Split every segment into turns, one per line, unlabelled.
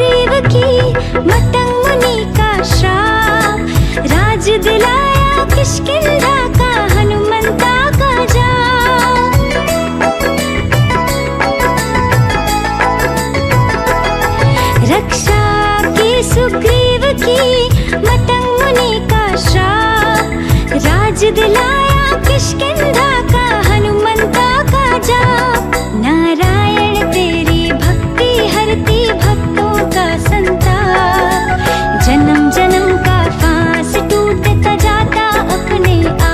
सुग्रीव की मतंग मुनि का श्राप, राज दिलाया किष्किंधा का हनुमंता का जाप। रक्षा की सुग्रीव की मतंग मुनि का श्राप, राज दिलाया किष्किंधा का हनुमंता का जाप। नारायण तेरी भक्ति हरती भक्तों का संताप, जन्म जन्म का फांस टूटता जाता अपने आप।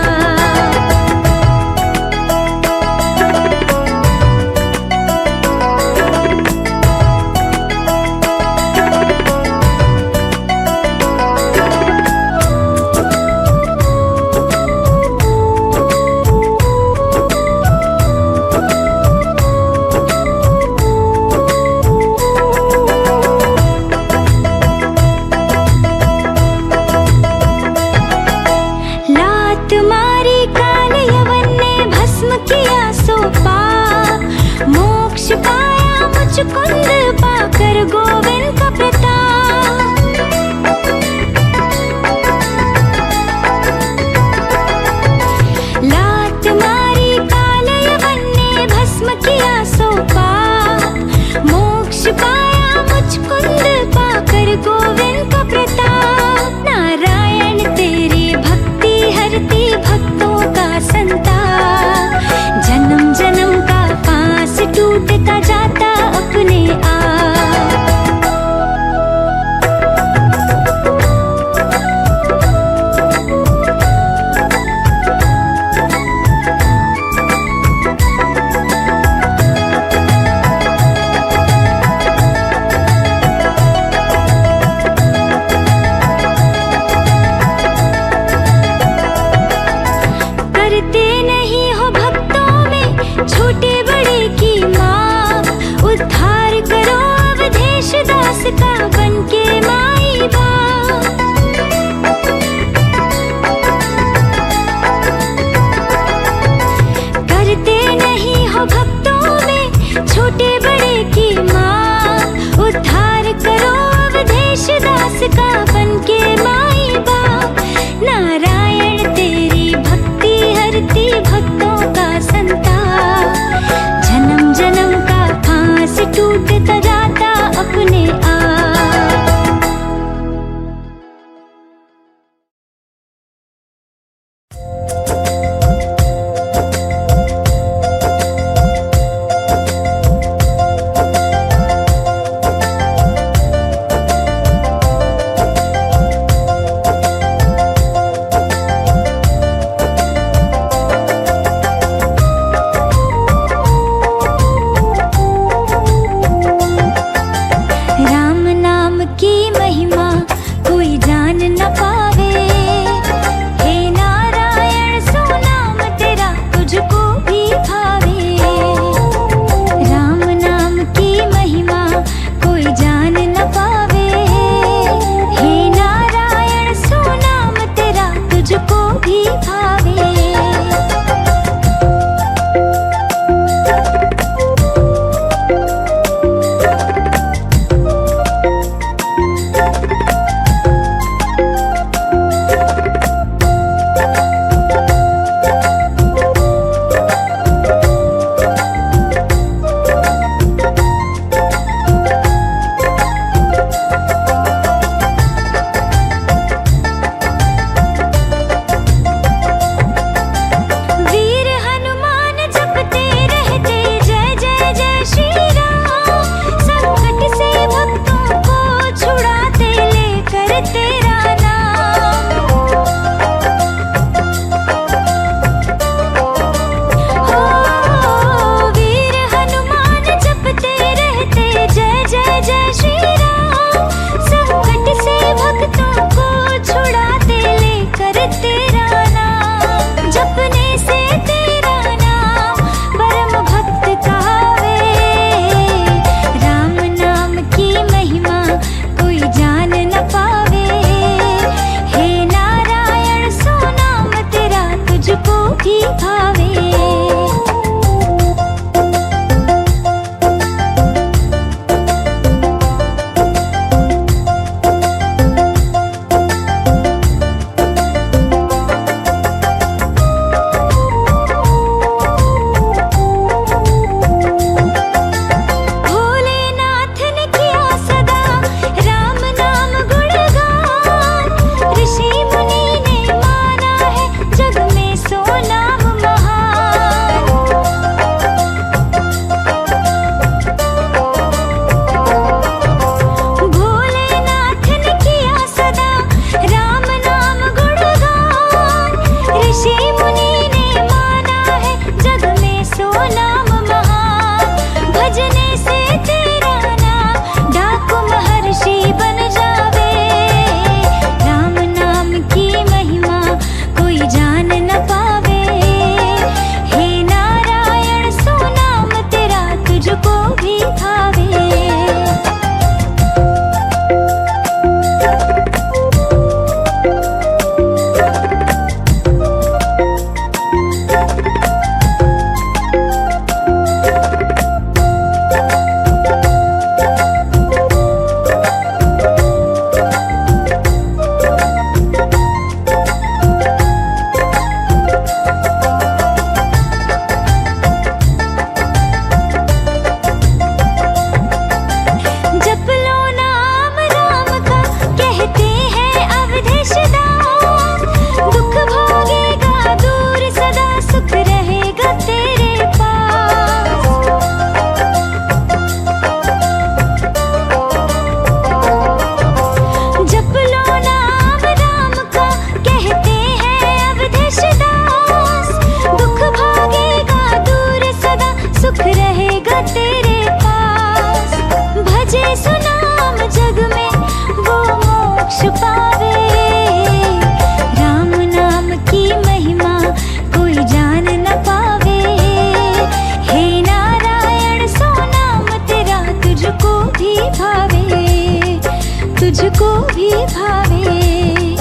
तुझको भी भावे,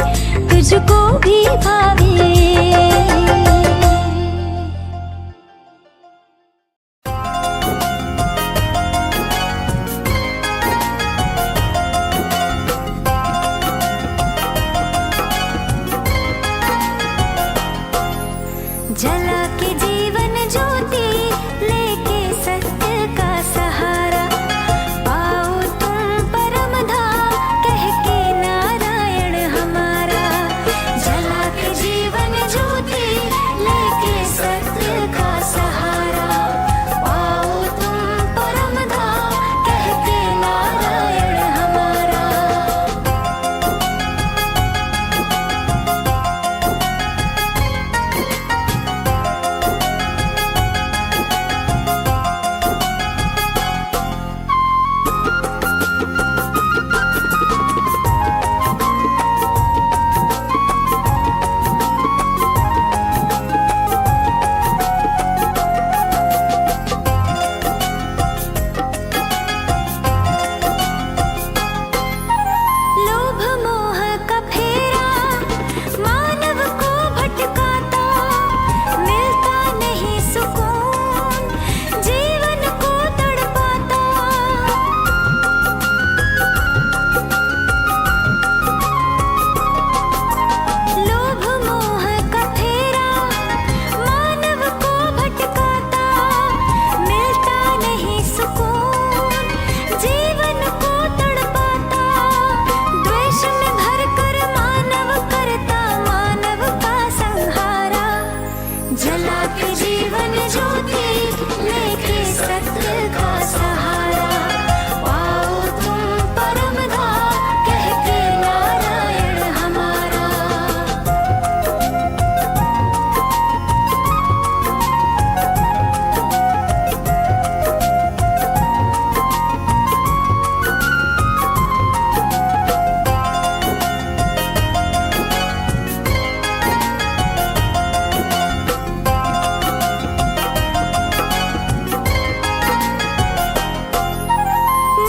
तुझको भी भावे। जला के जीवन ज्योति लेके सत्य का सहारा, पाओ तुम परम धाम कह के नारायण हमारा। जला के जीवन ज्योति लेके सत्य का सहारा, पाओ तुम परम धाम कह के नारायण हमारा। लोभ मोह का फेरा मानव को भटकाता, मिलता नहीं सुकून जीवन को तड़पाता। लोभ मोह का फेरा मानव को भटकाता, मिलता नहीं सुकून जीवन को तड़पाता। द्वेष में भर कर मानव करता मानव का संहारा। जला के जीवन ज्योति लेके सत्य का सहारा, पाओ तुम परम धाम कह के नारायण हमारा।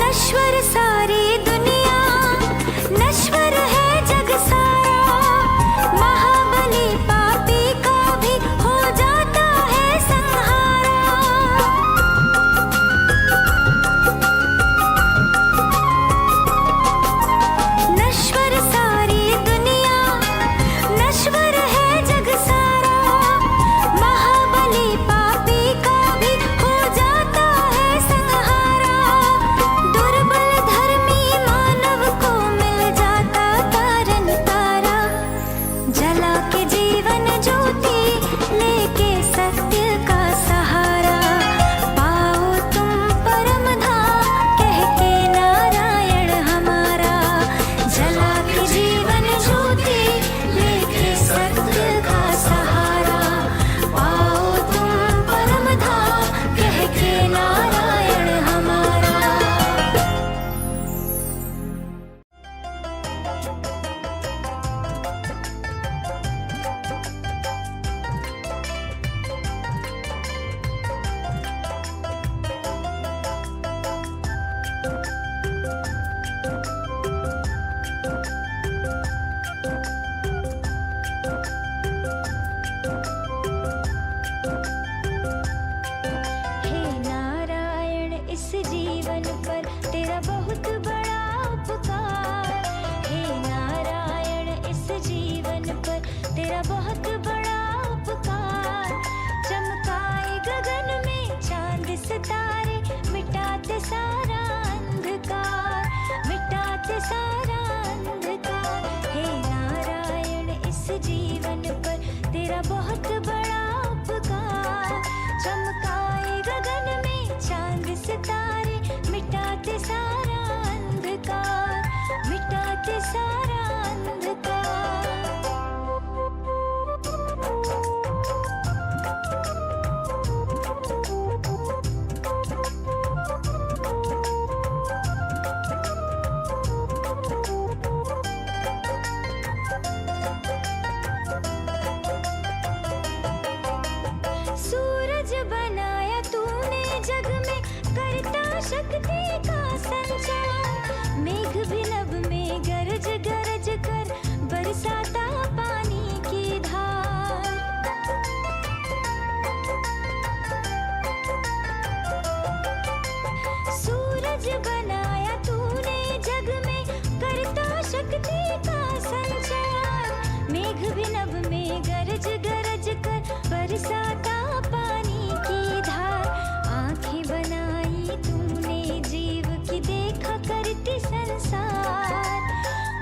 नश्वर सारी दुनिया, नश्वर है जग सारा। महाबली पापी का भी हो जाता है संहारा। नश्वर सारी दुनिया, नश्वर है जग सारा। महाबली पापी का भी हो जाता है संहारा। दुर्बल धर्मी मानव को मिल जाता तारन तारा। जला के जीवन ज्योति लेके सत्य का सहारा, पाओ तुम परम धाम कह के नारायण हमारा। जला के जीवन ज्योति लेके सत्य का सहारा, पाओ तुम परम धाम कह के नारायण हमारा। हे नारायण इस जीवन पर तेरा बहुत बड़ा उपकार। हे नारायण इस जीवन पर तेरा बहुत बड़ा उपकार। चमकाए गगन में चांद सितारे, मिटाते सारा अंधकार, मिटाते सारा अंधकार। हे नारायण इस जीवन पर तेरा बहुत बड़ा उपकार। चमकाए गगन में चांद सितारे, मिटाते सारा अंधकार, मिटाते सारा अंधकार। सूरज बनाया तूने जग में, करता शक्ति का संचार। मेघ भी नभ में शक्ति का संचार। मेघ भी नभ में गरज गरज कर बरसाता पानी की धार। आंखें बनाई तूने जीव की देखा करती संसार।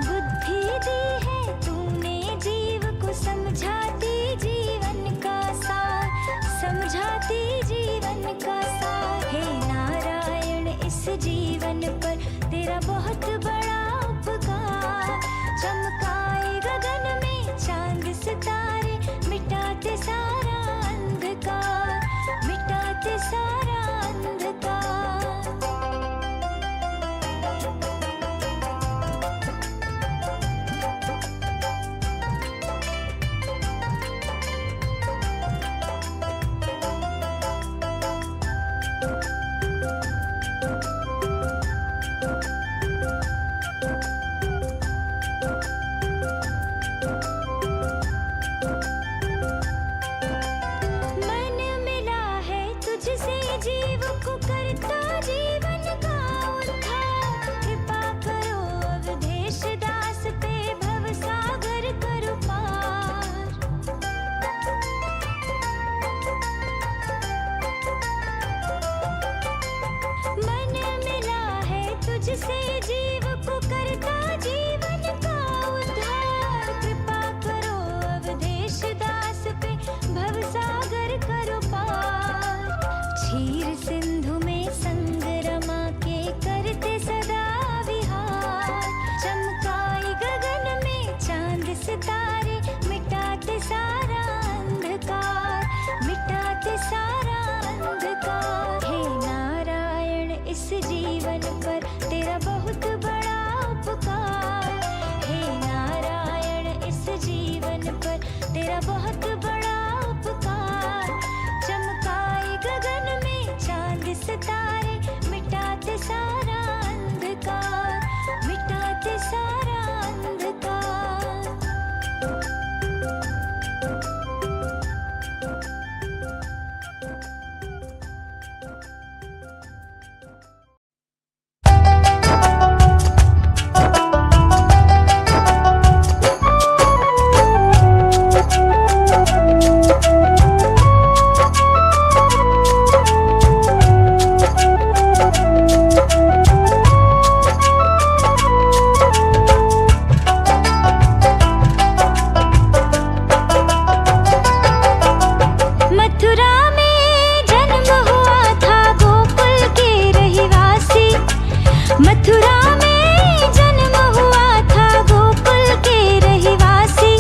बुद्धि दी है तूने जीव को समझाती जीवन का सार, समझाती जीवन का सार। हे नारायण इस जीवन पर तेरा बहुत बड़ा उपकार। चमकाए गगन में चांद सितारे, मिटाते सारा अंधकार, मिटाते सारा अंधकार। मन मिला है तुझसे जीव को करता जीवन का उद्धार। कृपा करो अवधेश दास पे भव सागर करो पार। मन मिला है तुझसे जीव को करता जीवन का उद्धार। कृपा करो अवधेश दास पे भव सागर करो पार। क्षीर सिंधु में संग रमा के करते सदा विहार। चमकाए गगन में चांद सितारे, मिटाते सारा अंधकार, मिटाते सारा अंधकार। हे नारायण इस जीवन पर तेरा बहुत बड़ा उपकार। हे नारायण इस जीवन पर तेरा बहुत बड़ा उपकार। चमकाए गगन में चांद सितारे, मिटाते सारा अंधकार, मिटाते सारा अंधकार। मथुरा में जन्म हुआ था गोकुल के रहिवासी। मथुरा में जन्म हुआ था गोकुल के रहिवासी।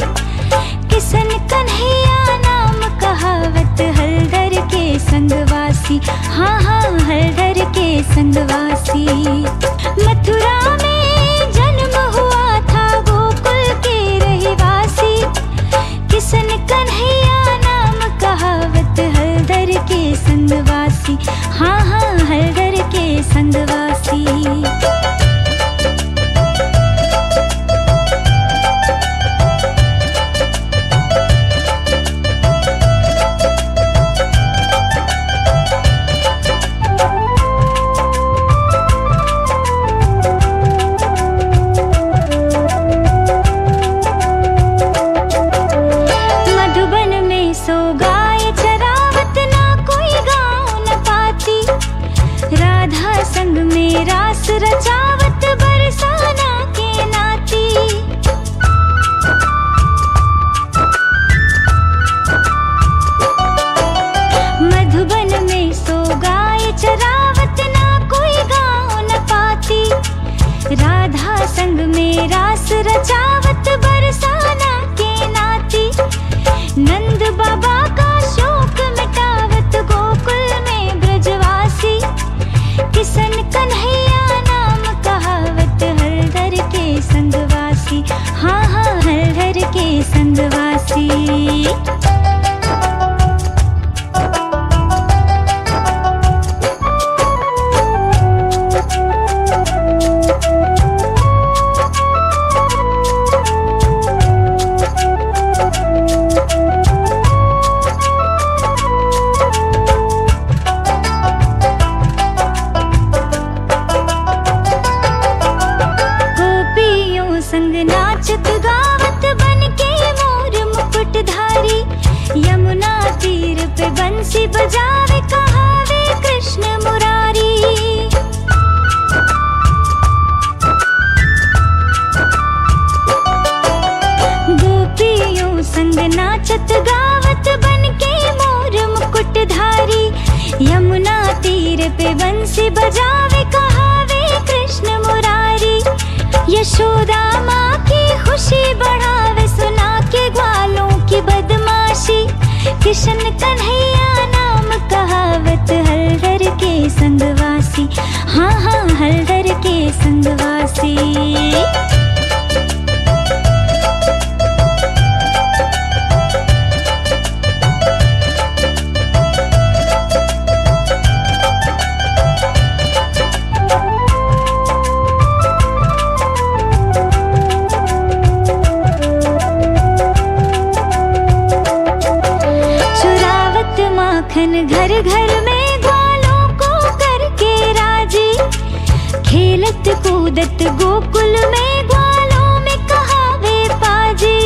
किशन कन्हैया नाम कहावत हलधर के संगवासी। हाँ हाँ हलधर के संगवासी। मथुरा में जन्म हुआ था गोकुल के रहिवासी। किशन कन्हैया नाम कहावत हलधर के संगवासी। हाँ हाँ हलधर के संगवासी। नाचत गावत बन के मोर मुकुटधारी, यमुना तीर पे बंसी बजावे कहावे कृष्ण मुरारी। गोपियों संग नाचत गावत बन के मोर मुकुटधारी, यमुना तीर पे बंसी बजावे कहावे कृष्ण मुरारी। यशोदा माँ की खुशी बढ़ावे सुना के ग्वालों की बदमाशी, किशन कन्हैया नाम कहावत हलधर के संगवासी, हाँ हाँ हलधर के संगवासी। घर घर में ग्वालों को करके राजी, खेलत कूदत गोकुल में ग्वालों में कहावे पाजी।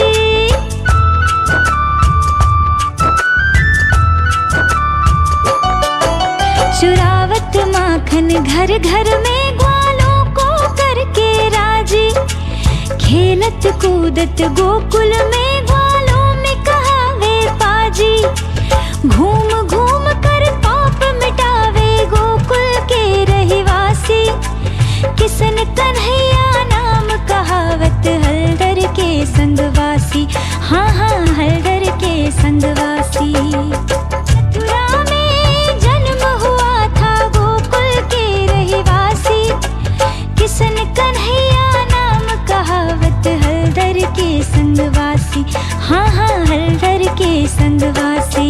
चुरावत माखन घर घर में ग्वालों को करके राजी, खेलत कूदत गोकुल में ग्वालों में कहावे पाजी। घूम घूम कर पाप मिटावे गोकुल के रहिवासी, किशन कन्हैया नाम कहावत हलधर के संगवासी, हाँ हाँ हलधर के संगवासी। मथुरा में जन्म हुआ था गोकुल के रहिवासी, किशन कन्हैया नाम कहावत हलधर के संगवासी, हाँ हाँ हलधर के संगवासी।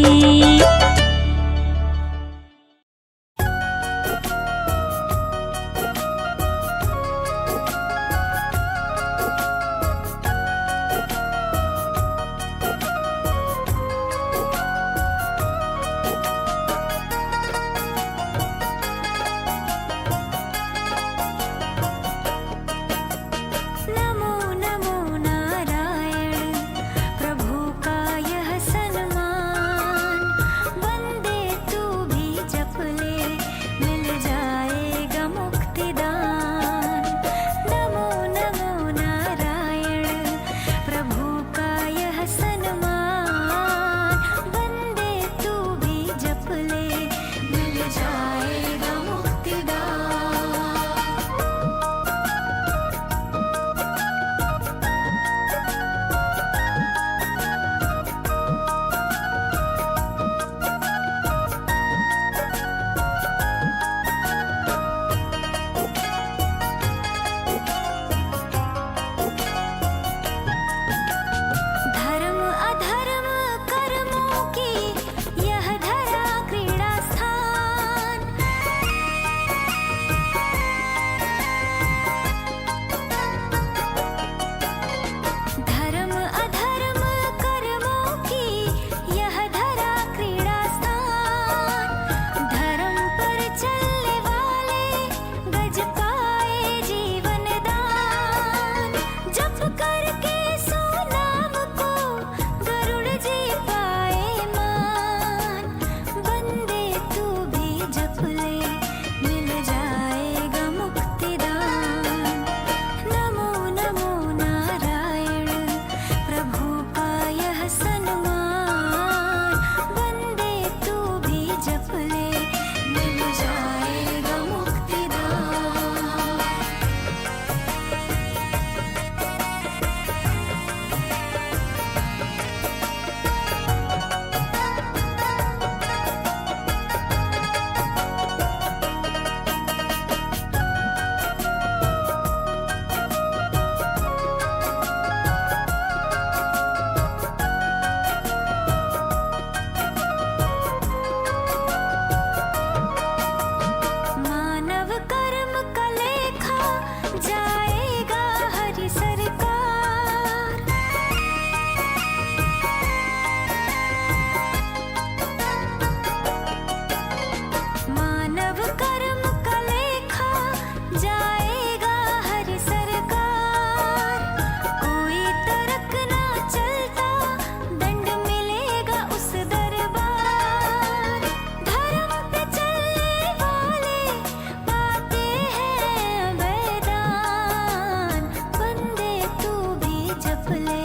ले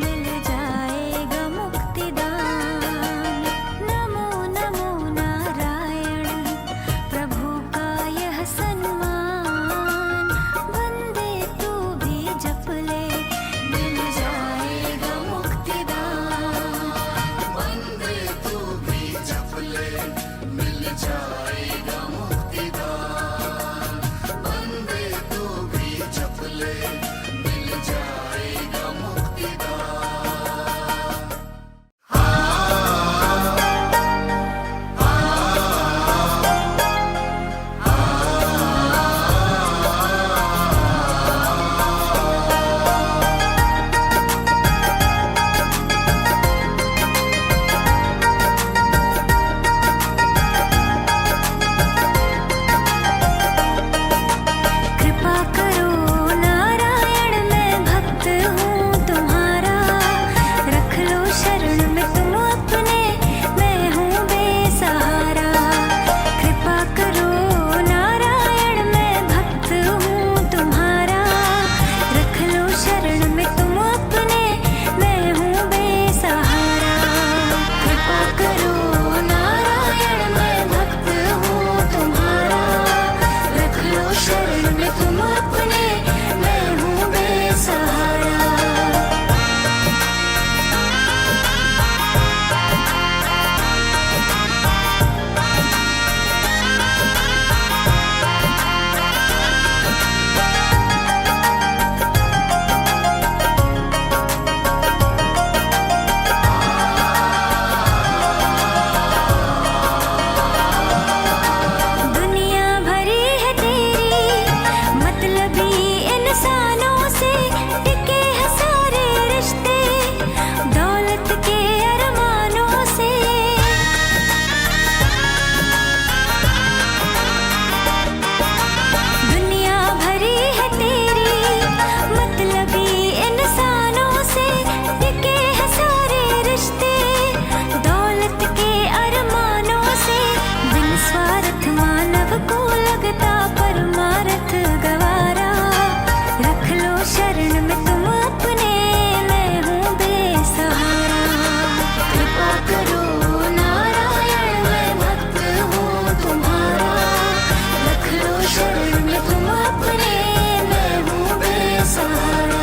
मिल जाएगा मुक्तिदान। नमो नमो नारायण प्रभु का यह सम्मान। वंदे तू भी जप ले मिल जाएगा मुक्तिदान।
वंदे तू भी जप ले मिल जाएगा मुक्तिदान। वंदे तू भी जप ले मिल जाएगा मुक्तिदान।
कृपा करो नारायण मैं भक्त हूँ तुम्हारा। रख लो शरण में तुम अपने मैं हूँ बेसहारा। कृपा करो नारायण मैं भक्त हूँ तुम्हारा। रख लो शरण में तुम अपने मैं हूँ बेसहारा। कृपा करो नारायण मैं भक्त हूँ तुम्हारा। रख लो शरण में तुम अपने मैं हूँ बेसहारा। दुनिया भरी है तेरी मतलबी इंसानों से। टिके हैं सारे रिश्ते दौलत के अरमानों से। दुनिया भरी है तेरी मतलबी इंसानों से। टिके हैं सारे रिश्ते दौलत के अरमानों से। बिन स्वार्थ मानव को लगता परमार्थ गवारा। रख लो शरण में तुम अपने मैं हूँ बेसहारा। कृपा करो नारायण मैं भक्त हूँ तुम्हारा। रख लो शरण में तुम अपने मैं हूँ बेसहारा।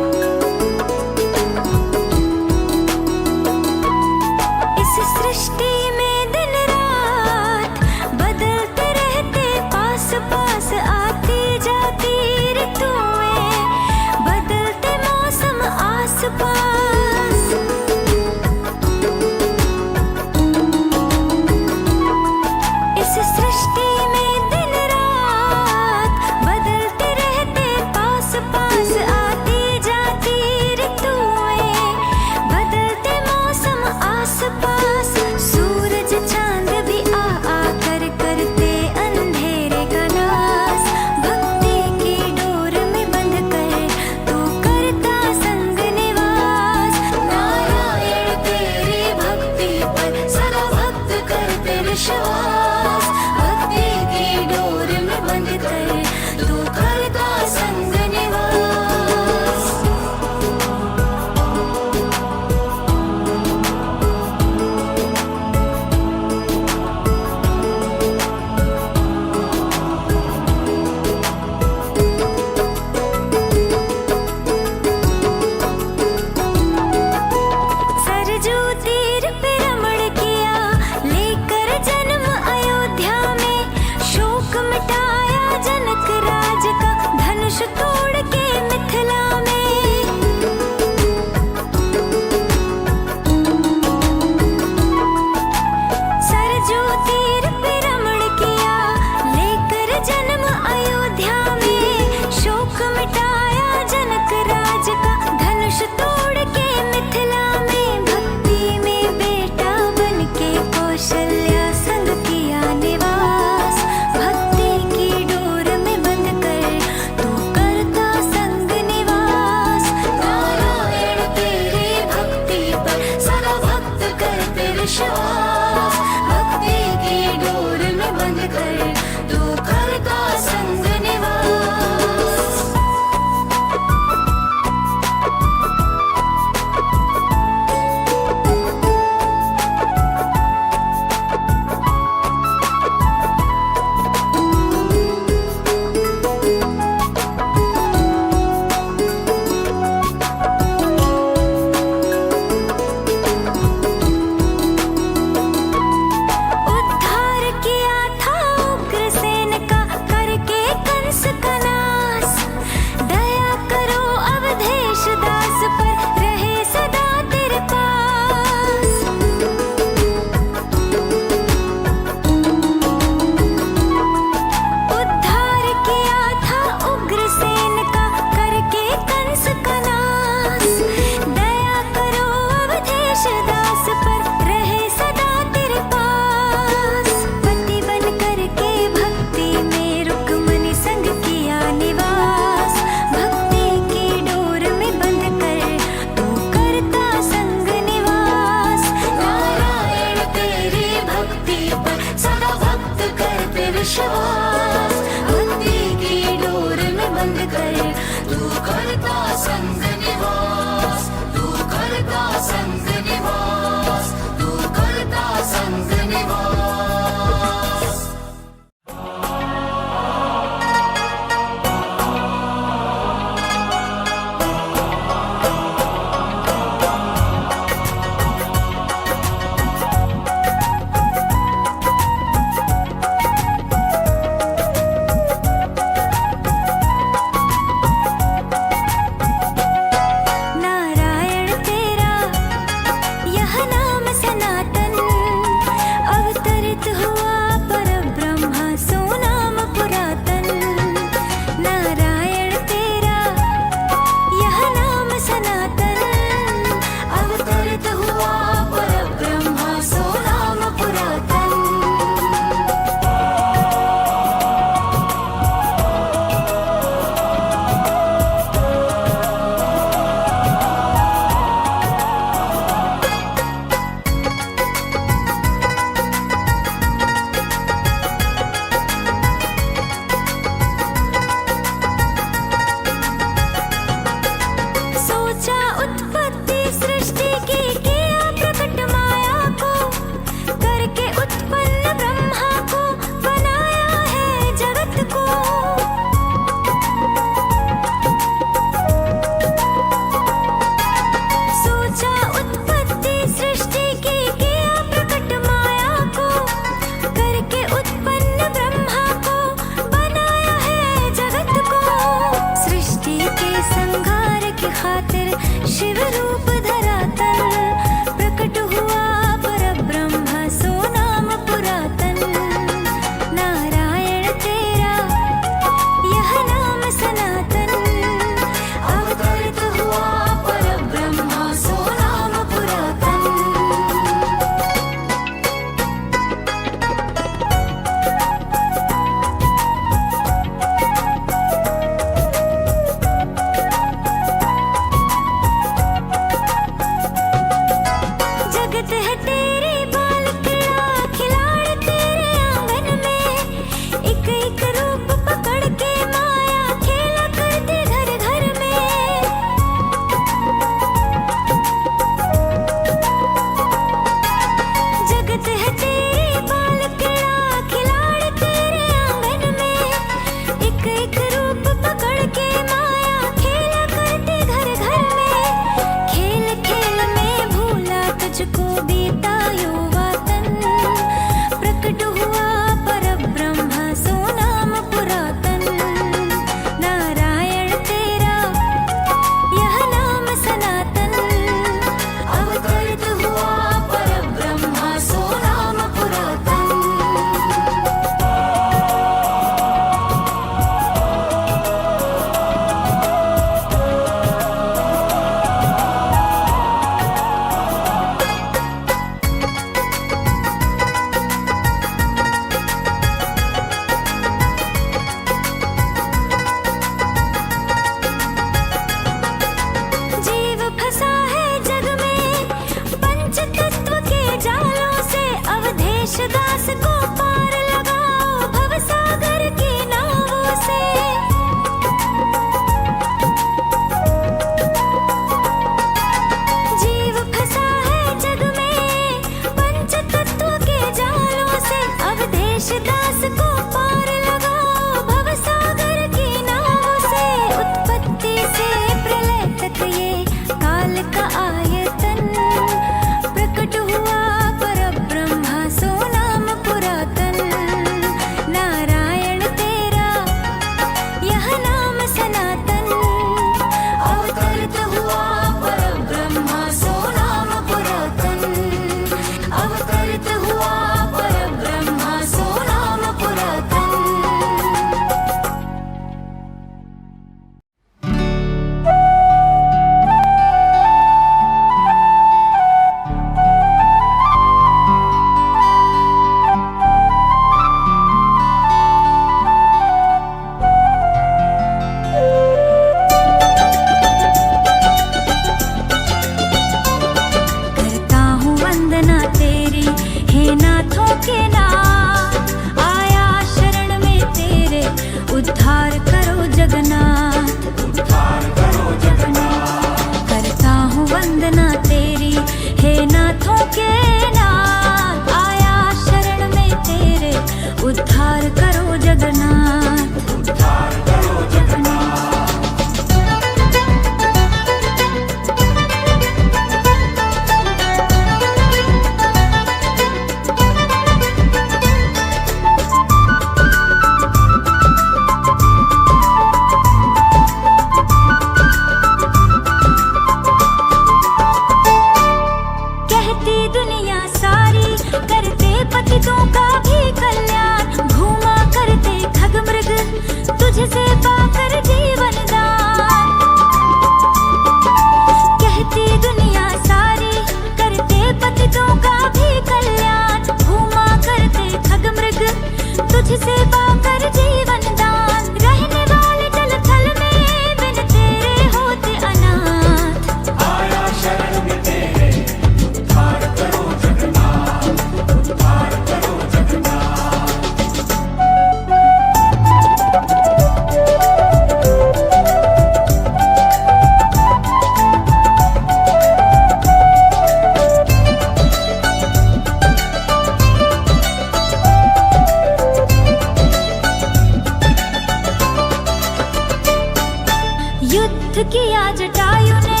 जटायु ने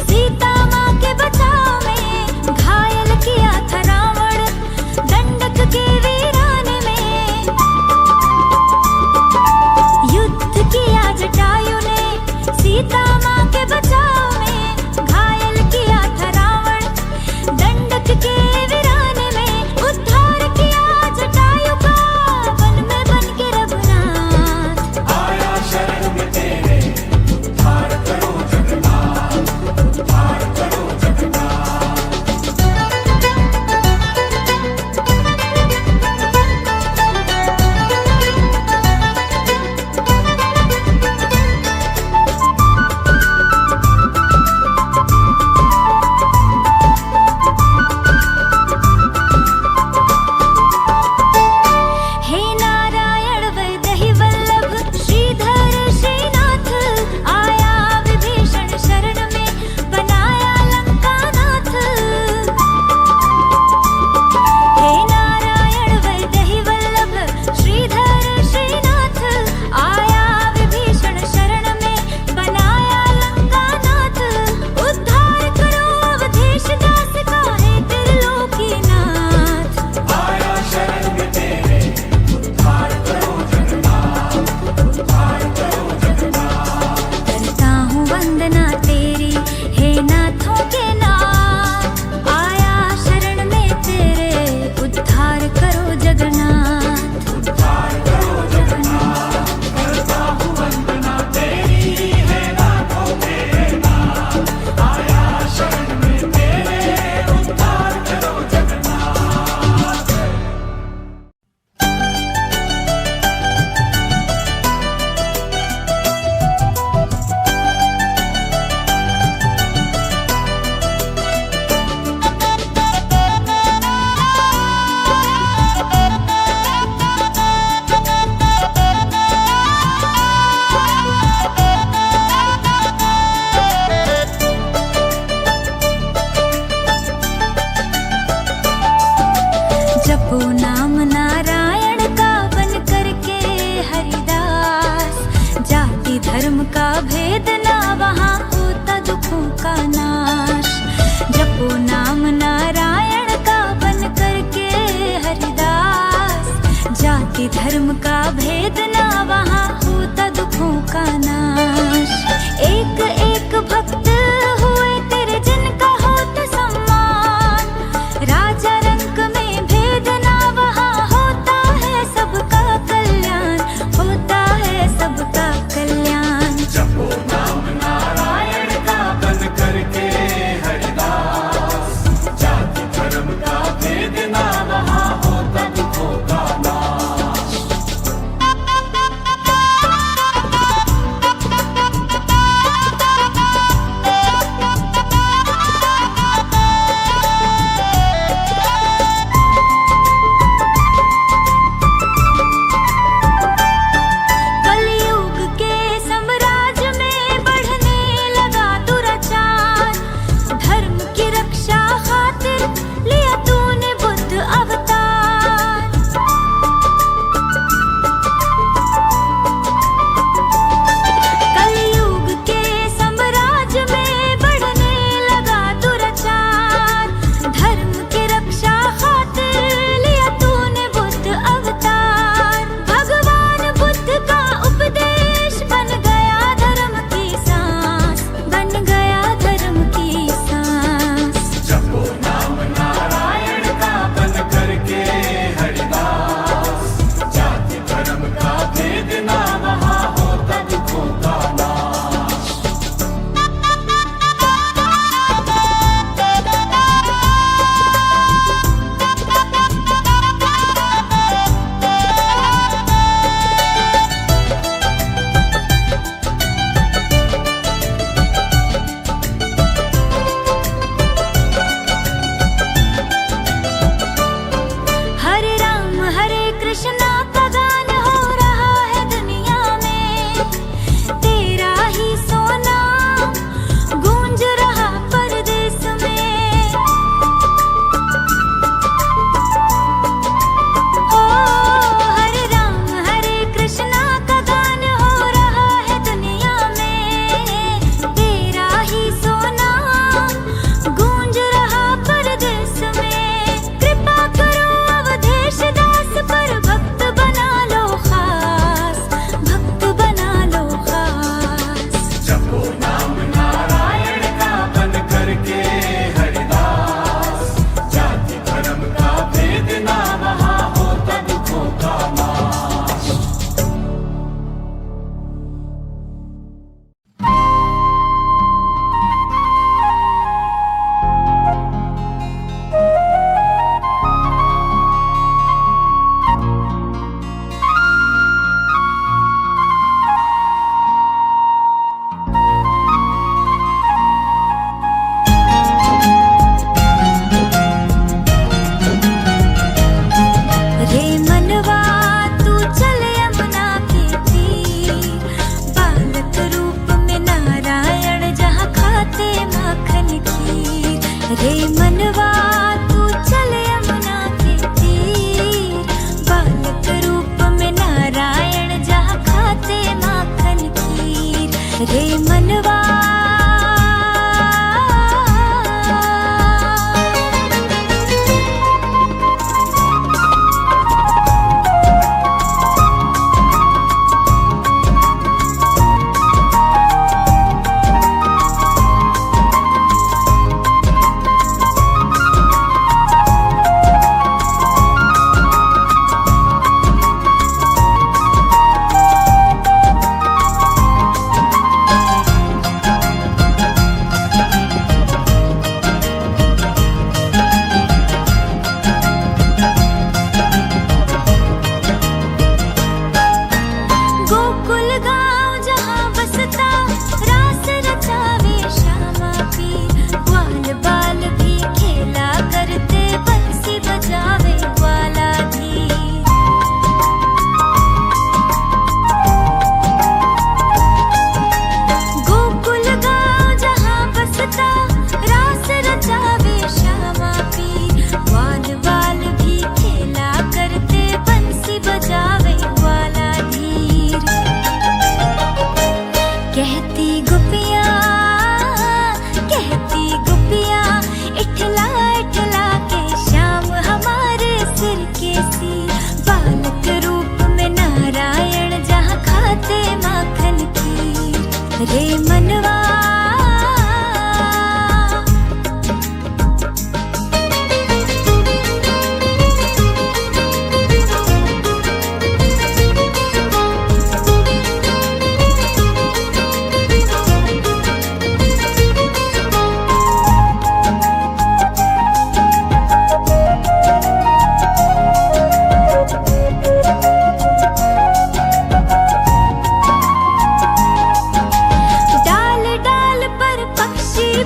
सीता माँ के बचाव में घायल किया था रावण दंडक के वीराने में। युद्ध किया जटायु ने सीता माँ के बचाव में घायल किया था रावण दंडक के वीराने में। उद्धार किया जटायु का वन में बन के रघुनाथ।
आया शरण में तेरे उद्धार करो जगन्नाथ, उद्धार करो जगन्नाथ।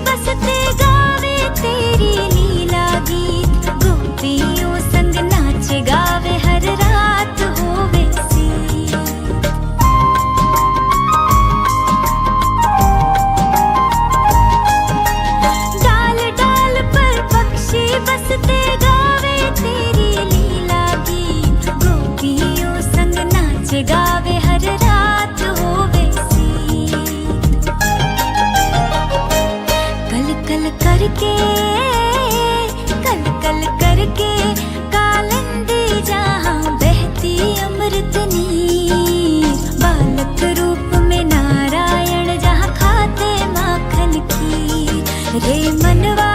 बसते गावे तेरी लीला गीत, गोपियों संग नाचे गावे हर रात होवे सी। डाल डाल पर पक्षी बसते गावे तेरी लीला गीत, गोपियों संग नाचे गावे हर रात होवे सी। कल कल करके कल कल करके कालिंदी जहाँ बहती अमृत नीर, बालक रूप में नारायण जहाँ खाते माखन खीर। रे मनवा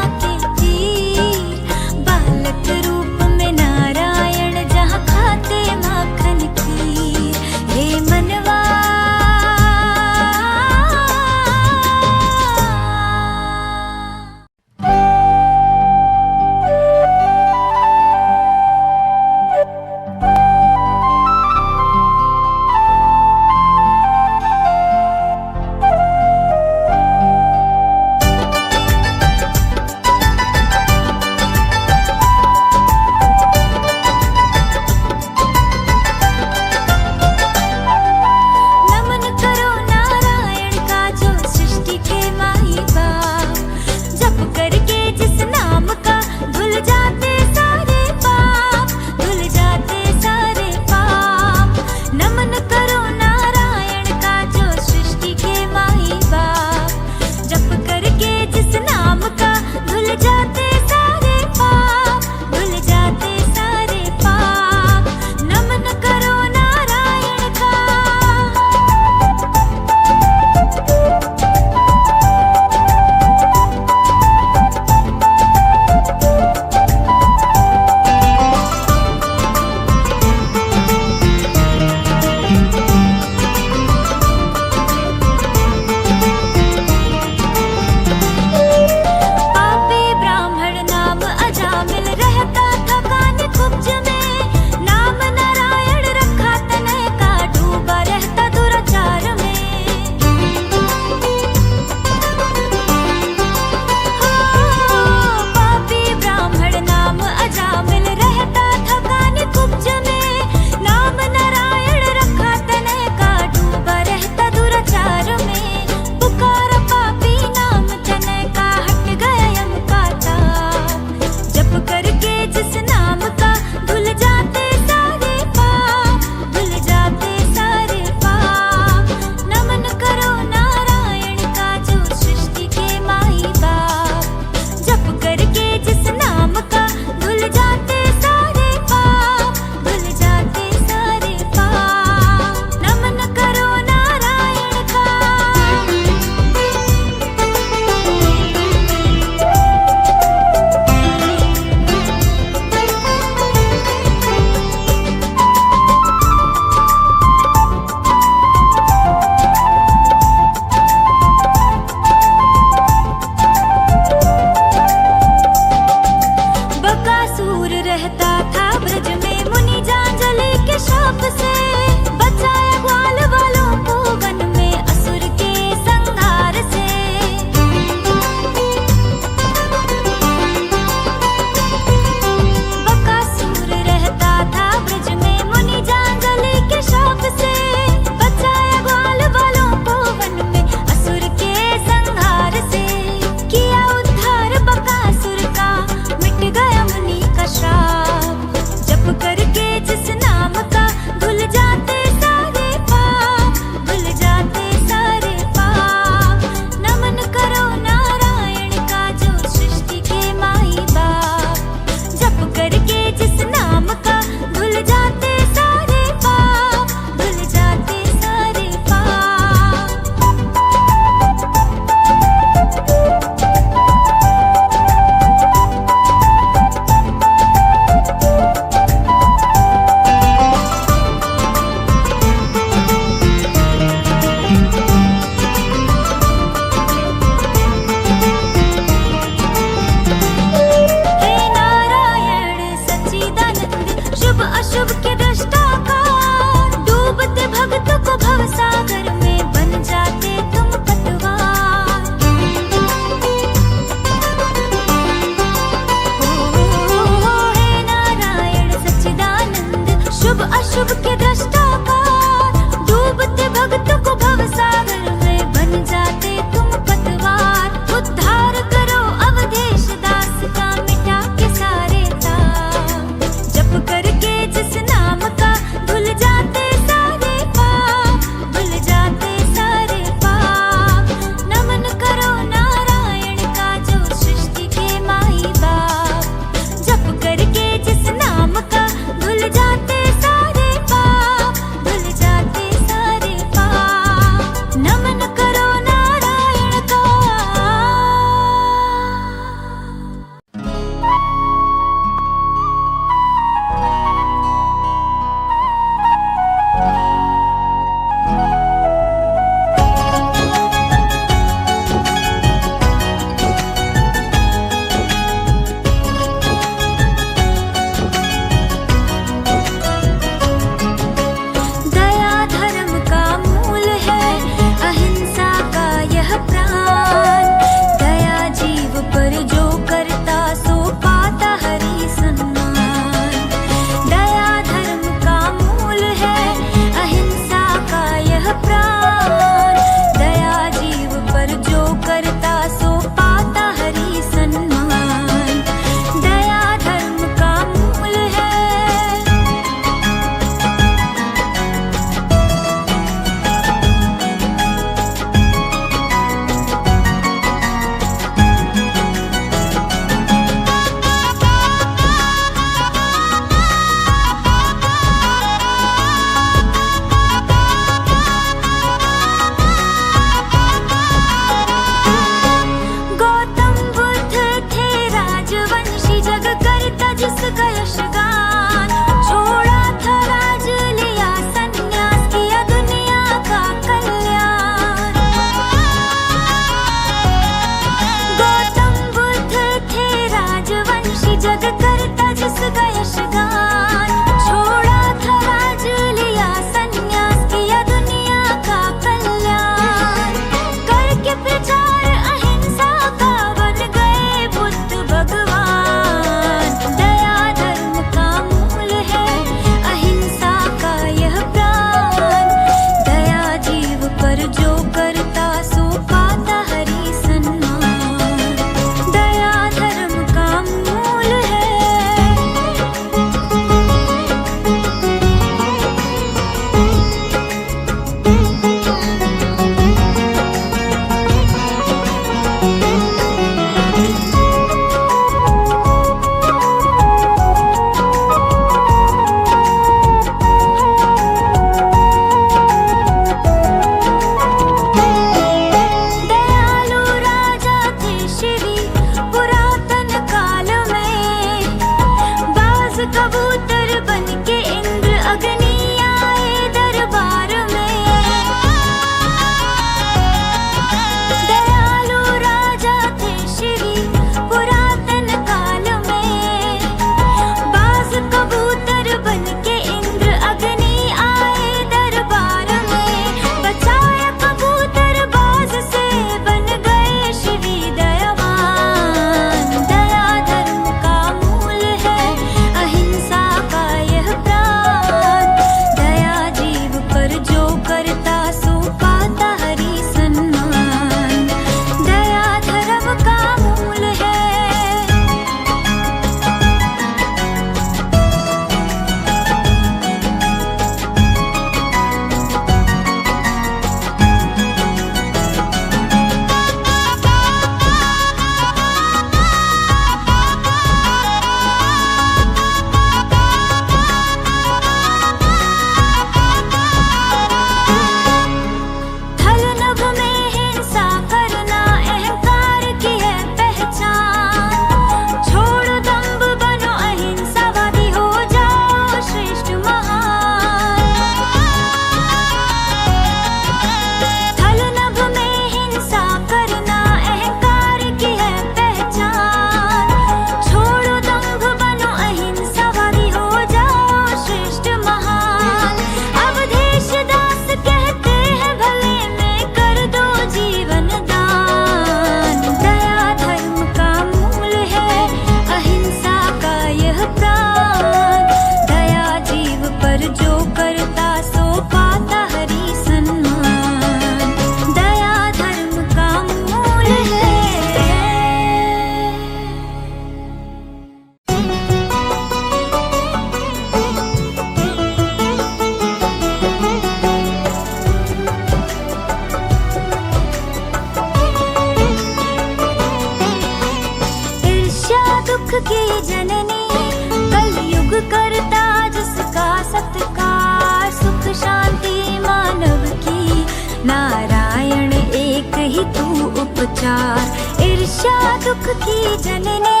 तू उपचार। ईर्ष्या दुख की जननी,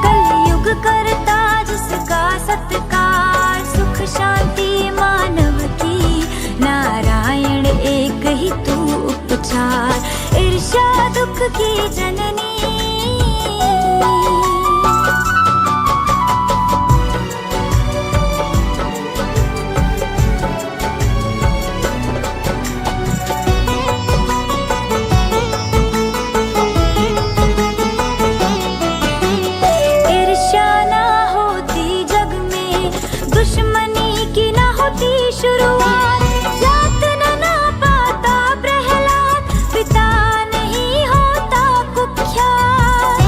कलयुग करता जिसका सत्कार। सुख शांति मानव की, नारायण एक ही तू उपचार। ईर्ष्या दुख की जननी। शुरुआत यातना ना पाता प्रहलाद, पिता नहीं होता कुख्यात।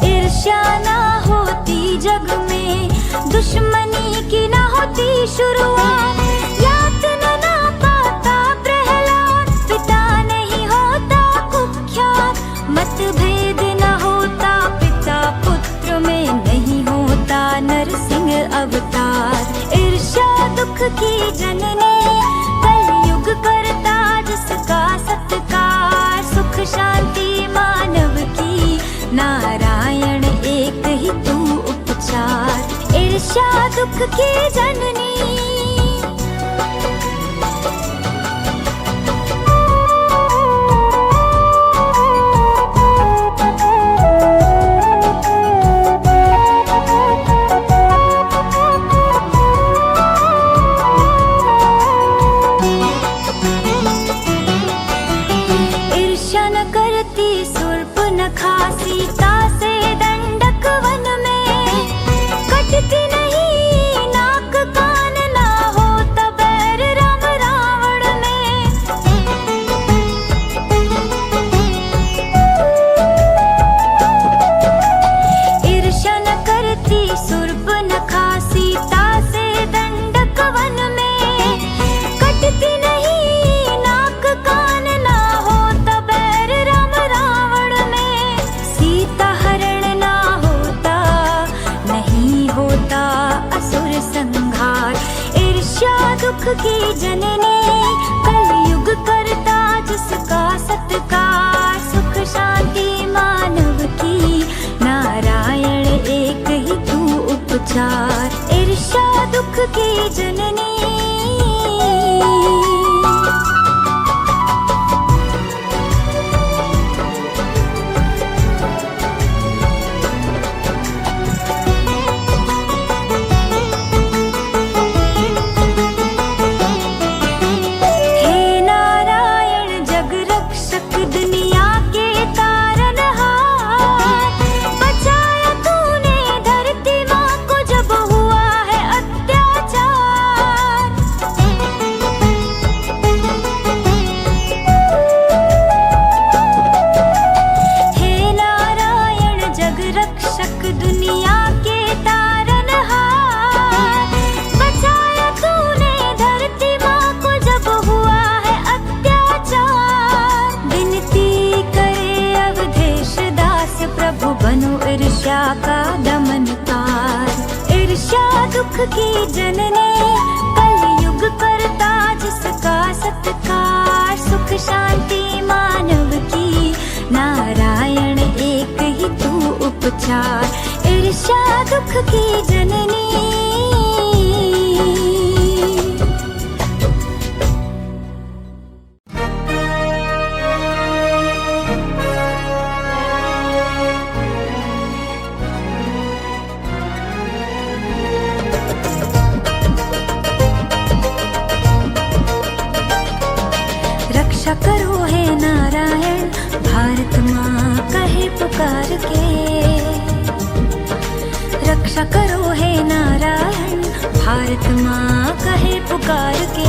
ईर्ष्या ना होती जग में, दुश्मनी की ना होती शुरुआत। यातना ना पाता प्रहलाद, पिता नहीं होता कुख्यात। मतभेद न होता पिता पुत्र में, नहीं होता नरसिंह अवतार। ईर्ष्या दुख की जननी, कलयुग करता जिसका सत्कार। सुख शांति मानव की, नारायण एक ही तू उपचार। ईर्ष्या दुख की जननी। सीता से दंडक वन में, कटती नहीं नाक कान, ना होता बैर राम रावण में। ईर्ष्या न करती शूर्पणखा, सीता से दंडक वन में, कटती नहीं नाक कान, ना होता बैर राम रावण में। सीता हरण ना होता, नहीं होता असुर संहार। ईर्ष्या दुख की जननी, कलयुग करता जिसका सत्कार। सुख शांति मानव की, नारायण एक ही तू उपचार। ईर्ष्या दुख की जननी। ईर्ष्या का दमनकार। ईर्ष्या दुख की जननी, कलयुग करता जिसका सत्कार। सुख शांति मानव की, नारायण एक ही तू उपचार। ईर्ष्या दुख की जननी। रक्षा करो हे नारायण, भारत माँ कहे पुकार के। रक्षा करो हे नारायण, भारत माँ कहे पुकार के।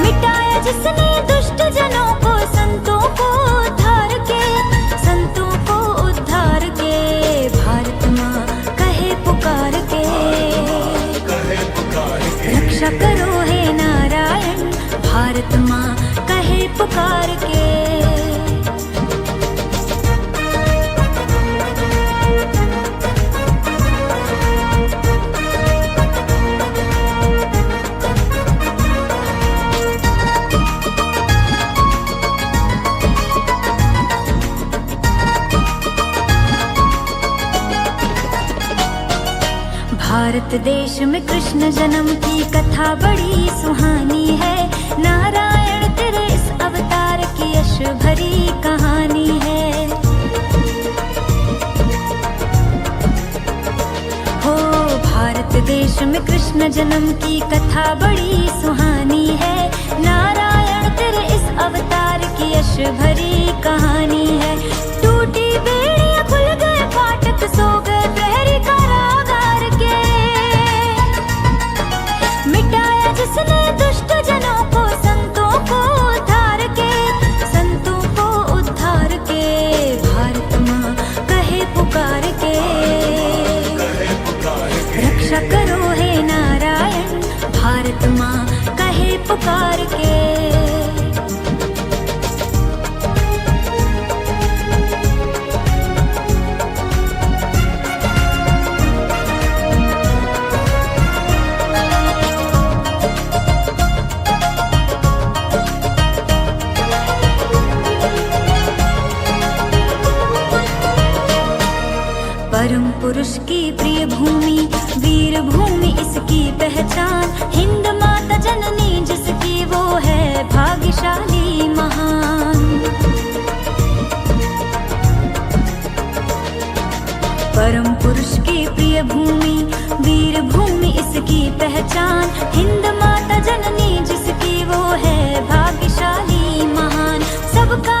मिटाया जिसने दुष्ट जनों को, संतों को उद्धार के। संतों को उद्धार के, भारत माँ कहे पुकार के। रक्षा करो हे नारायण, भारत माँ कहे पुकार के। भारत देश में कृष्ण जन्म की कथा बड़ी सुहानी है। नारायण तेरे इस अवतार की यश भरी कहानी है। हो भारत देश में कृष्ण जन्म की कथा बड़ी सुहानी है। नारायण तेरे इस अवतार की यश भरी कहानी है। टूटी बेड़ियां खुल गए फाटक, सो गए प्रहरी कारागार के। मिटाया जिसने दुष्ट जनों को, संतों को उद्धार के, संतों को उद्धार के। भारत माँ कहे पुकार के, रक्षा करो हे नारायण। भारत माँ कहे पुकार के। परम पुरुष की प्रिय भूमि, वीर भूमि इसकी पहचान। हिंद माता जननी जिसकी, वो है भाग्यशाली महान। परम पुरुष की प्रिय भूमि, वीर भूमि इसकी पहचान। हिंद माता जननी जिसकी, वो है भाग्यशाली महान। सबका